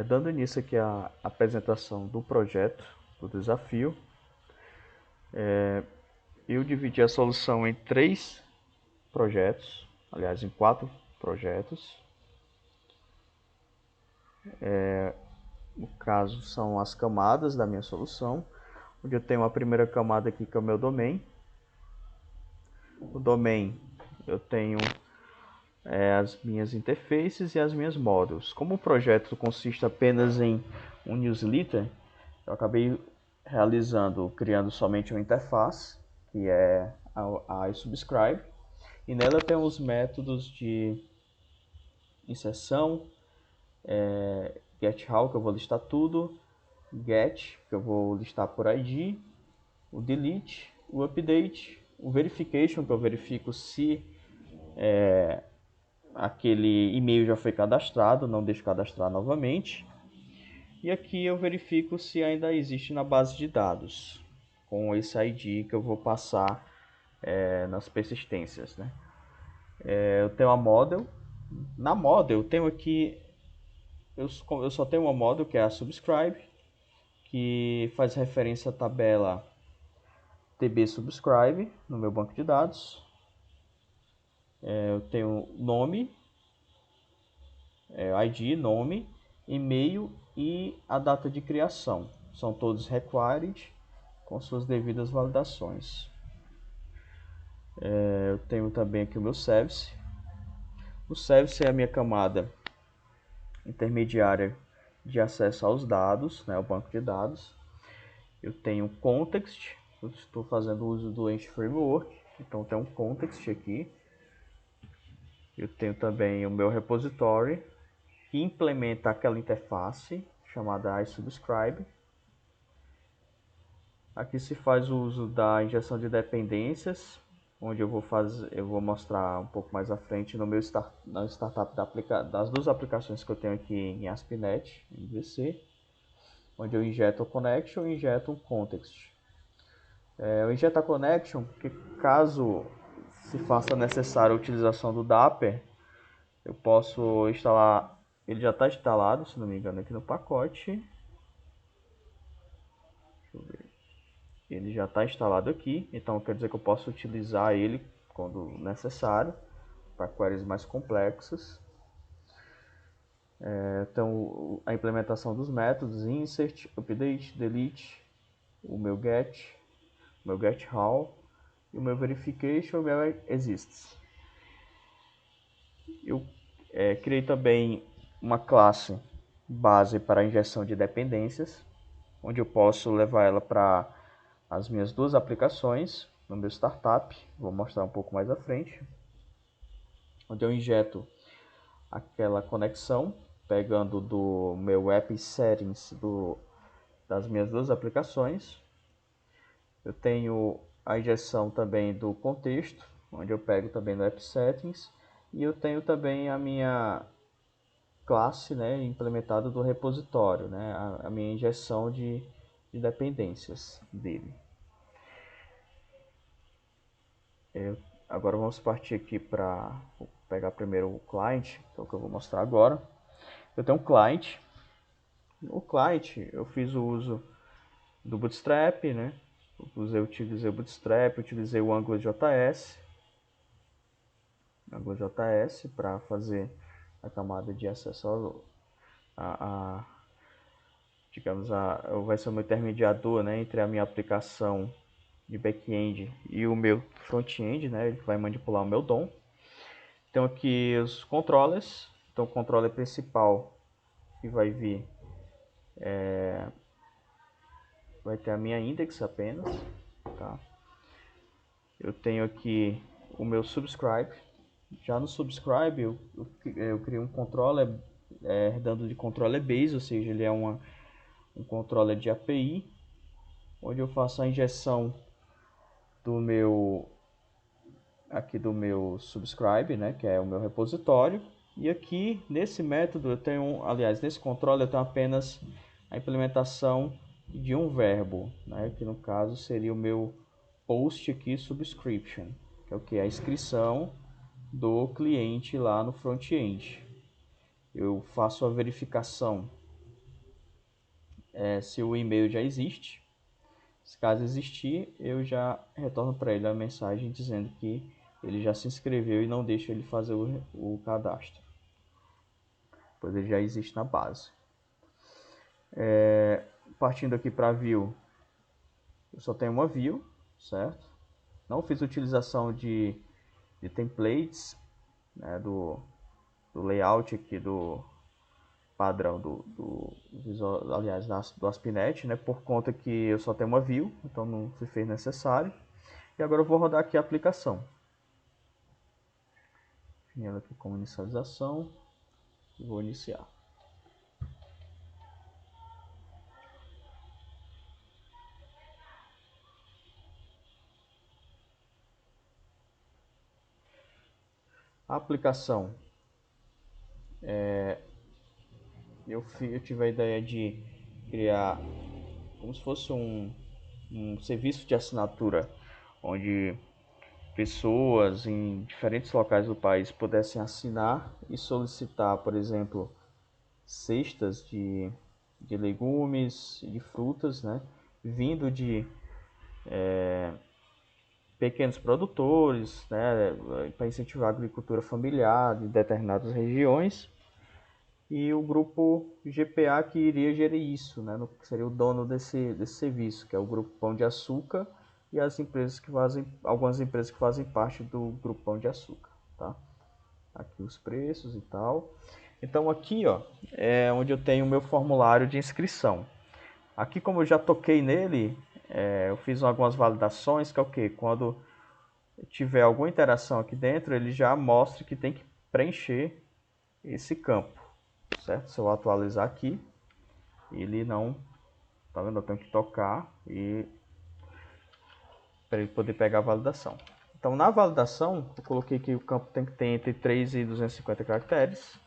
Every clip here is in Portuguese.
Dando início aqui à apresentação do projeto, do desafio, eu dividi a solução em 3 projetos, aliás, em 4 projetos. No caso, são as camadas da minha solução, onde eu tenho a primeira camada aqui, que é o meu domain. O domain, eu tenho as minhas interfaces e as minhas models. Como o projeto consiste apenas em um newsletter, eu acabei criando somente uma interface, que é a iSubscribe, e nela tem os métodos de inserção, getHow, que eu vou listar tudo, get, que eu vou listar por ID, o delete, o update, o verification, que eu verifico se aquele e-mail já foi cadastrado, não deixo cadastrar novamente. E aqui eu verifico se ainda existe na base de dados, com esse ID que eu vou passar nas persistências. Né? Eu tenho a model. Na model eu tenho aqui, eu só tenho uma model que é a subscribe, que faz referência à tabela TB subscribe no meu banco de dados. Eu tenho nome, ID, nome, e-mail e a data de criação. São todos required com suas devidas validações. Eu tenho também aqui o meu service. O service é a minha camada intermediária de acesso aos dados, né, ao banco de dados. Eu tenho context, eu estou fazendo uso do Ent Framework, então tem um context aqui. Eu tenho também o meu repository, que implementa aquela interface chamada iSubscribe. Aqui se faz o uso da injeção de dependências, onde eu vou mostrar um pouco mais à frente na startup das 2 aplicações que eu tenho aqui em ASP.NET, MVC, onde eu injeto o connection e injeto um context. Eu injeto a connection porque caso se faça necessária a utilização do Dapper, eu posso instalar, ele já está instalado, se não me engano, aqui no pacote. Deixa eu ver. Ele já está instalado aqui, então quer dizer que eu posso utilizar ele quando necessário para queries mais complexas. Então, a implementação dos métodos insert, update, delete, o meu getHow, e o meu verification e o meu exists. Eu criei também uma classe base para a injeção de dependências, onde eu posso levar ela para as minhas 2 aplicações no meu startup, vou mostrar um pouco mais à frente, onde eu injeto aquela conexão, pegando do meu app settings das minhas 2 aplicações. Eu tenho a injeção também do contexto, onde eu pego também no app settings, e eu tenho também a minha classe, né, implementada do repositório, né, a minha injeção de dependências dele. Agora vamos partir aqui para pegar primeiro o client, que é o que eu vou mostrar agora. Eu tenho um client. O client eu fiz o uso do Bootstrap, né? Utilizei o Bootstrap, utilizei o AngularJS para fazer a camada de acesso digamos, vai ser o meu intermediador, né, entre a minha aplicação de back-end e o meu front-end, né, ele vai manipular o meu DOM. Então aqui os controllers, então o controller principal que vai vir vai ter a minha index apenas, tá? Eu tenho aqui o meu subscribe. Já no subscribe eu criei um controller herdando de controller base, ou seja, ele é um controller de API, onde eu faço a injeção do meu subscribe, né, que é o meu repositório. E aqui nesse método eu tenho, aliás, nesse controller eu tenho apenas a implementação de um verbo, né, que no caso seria o meu post aqui subscription, que é o que? A inscrição do cliente lá no front-end. Eu faço a verificação se o e-mail já existe. Se caso existir, eu já retorno para ele a mensagem dizendo que ele já se inscreveu e não deixo ele fazer o cadastro, pois ele já existe na base. Partindo aqui para view, eu só tenho uma view, certo? Não fiz utilização de templates, né, do layout aqui do padrão do visual, aliás, do ASP.NET, né, por conta que eu só tenho uma view, então não se fez necessário. E agora eu vou rodar aqui a aplicação. Ela aqui como inicialização, e vou iniciar. A aplicação, eu tive a ideia de criar como se fosse um serviço de assinatura, onde pessoas em diferentes locais do país pudessem assinar e solicitar, por exemplo, cestas de legumes, de frutas, né, vindo de pequenos produtores, né, para incentivar a agricultura familiar em determinadas regiões, e o grupo GPA que iria gerir isso, né, que seria o dono desse serviço, que é o Grupo Pão de Açúcar e as empresas que fazem, algumas empresas que fazem parte do Grupo Pão de Açúcar, tá? Aqui os preços e tal. Então aqui, ó, é onde eu tenho o meu formulário de inscrição. Aqui, como eu já toquei nele, eu fiz algumas validações, que é o que? Quando tiver alguma interação aqui dentro, ele já mostra que tem que preencher esse campo, certo? Se eu atualizar aqui, ele não, tá vendo? Eu tenho que tocar e para ele poder pegar a validação. Então, na validação, eu coloquei que o campo tem que ter entre 3 e 250 caracteres,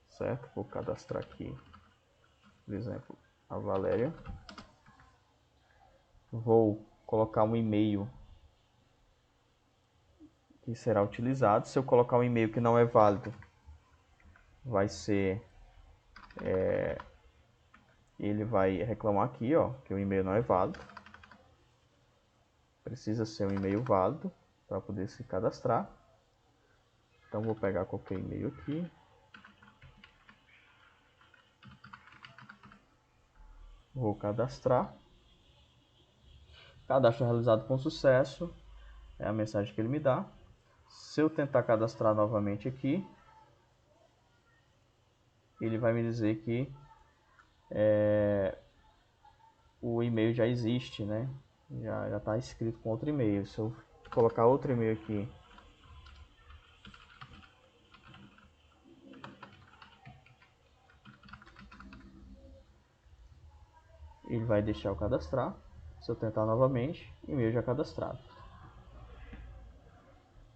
certo? Vou cadastrar aqui, por exemplo, a Valéria. Vou colocar um e-mail que será utilizado. Se eu colocar um e-mail que não é válido, vai ser ele vai reclamar aqui, ó, que o e-mail não é válido. Precisa ser um e-mail válido para poder se cadastrar. Então vou pegar qualquer e-mail aqui. Vou cadastrar. Cadastro realizado com sucesso. É a mensagem que ele me dá. Se eu tentar cadastrar novamente aqui, ele vai me dizer que o e-mail já existe, né? Já está escrito com outro e-mail. Se eu colocar outro e-mail aqui, ele vai deixar eu cadastrar. Se eu tentar novamente, e-mail já cadastrado.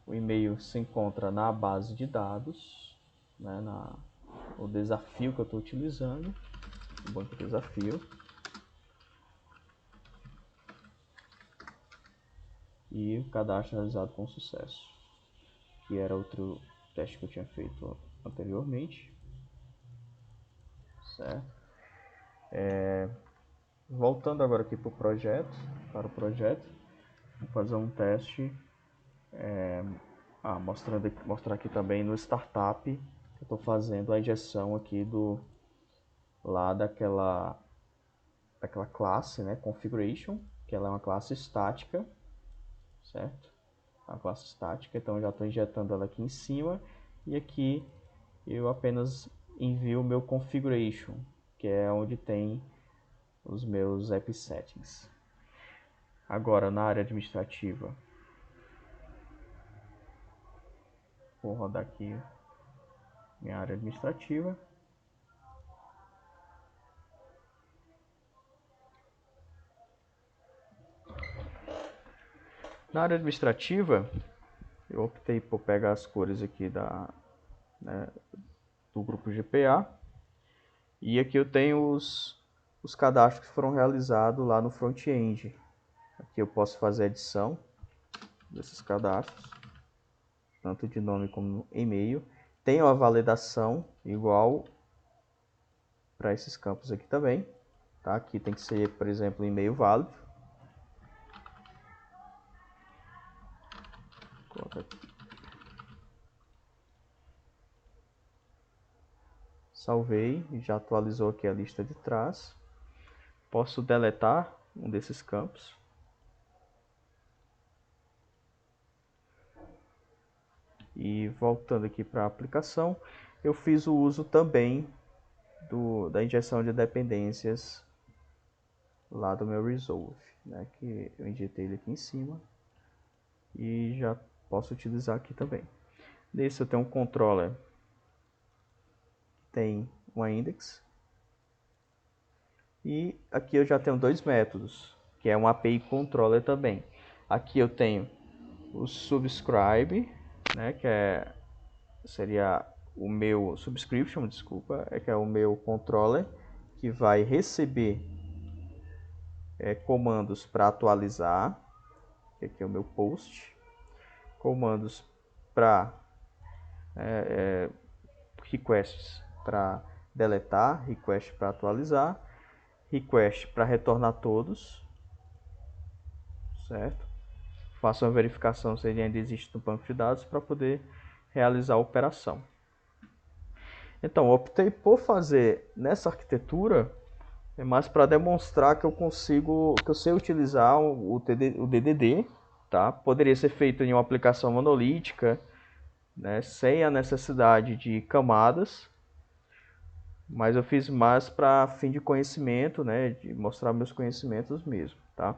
O e-mail se encontra na base de dados, né, o desafio que eu estou utilizando, o banco desafio. E o cadastro realizado com sucesso, que era outro teste que eu tinha feito anteriormente, certo? Voltando agora aqui para o projeto, vou fazer um teste, mostrar aqui também no startup, que eu estou fazendo a injeção aqui lá daquela classe, né, configuration, que ela é uma classe estática, certo? A classe estática, então eu já estou injetando ela aqui em cima, e aqui eu apenas envio o meu configuration, que é onde tem os meus app settings. Agora na área administrativa, vou rodar aqui minha área administrativa. Na área administrativa, eu optei por pegar as cores aqui do grupo GPA. E aqui eu tenho os cadastros que foram realizados lá no front-end. Aqui eu posso fazer edição desses cadastros, tanto de nome como e-mail. Tenho a validação igual para esses campos aqui também, tá? Aqui tem que ser, por exemplo, e-mail válido. Salvei e já atualizou aqui a lista de trás. Posso deletar um desses campos. E voltando aqui para a aplicação, eu fiz o uso também da injeção de dependências lá do meu Resolve, né, que eu injetei ele aqui em cima e já posso utilizar aqui também. Nesse eu tenho um controller, tem uma index, e aqui eu já tenho dois métodos, que é um API controller também. Aqui eu tenho o subscribe, né, seria o meu subscription, desculpa, que é o meu controller que vai receber comandos para atualizar, que aqui é o meu post, comandos para requests para deletar, request para atualizar, request para retornar todos, certo? Faço uma verificação se ele ainda existe no banco de dados para poder realizar a operação. Então, optei por fazer nessa arquitetura mais para demonstrar que eu sei utilizar o DDD, tá? Poderia ser feito em uma aplicação monolítica, né, sem a necessidade de camadas, mas eu fiz mais para fim de conhecimento, né, de mostrar meus conhecimentos mesmo, tá?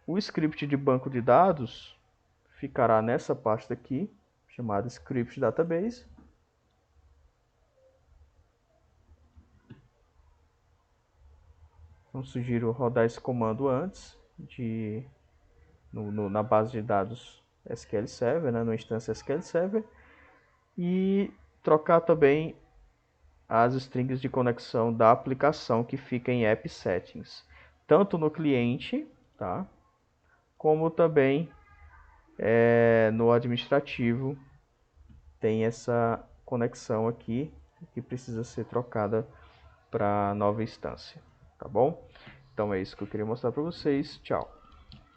O script de banco de dados ficará nessa pasta aqui, chamada Script Database. Então, sugiro rodar esse comando antes na base de dados SQL Server, né, no instância SQL Server, e trocar também as strings de conexão da aplicação que fica em App Settings, tanto no cliente, tá, como também no administrativo tem essa conexão aqui que precisa ser trocada para nova instância, tá bom? Então é isso que eu queria mostrar para vocês. Tchau.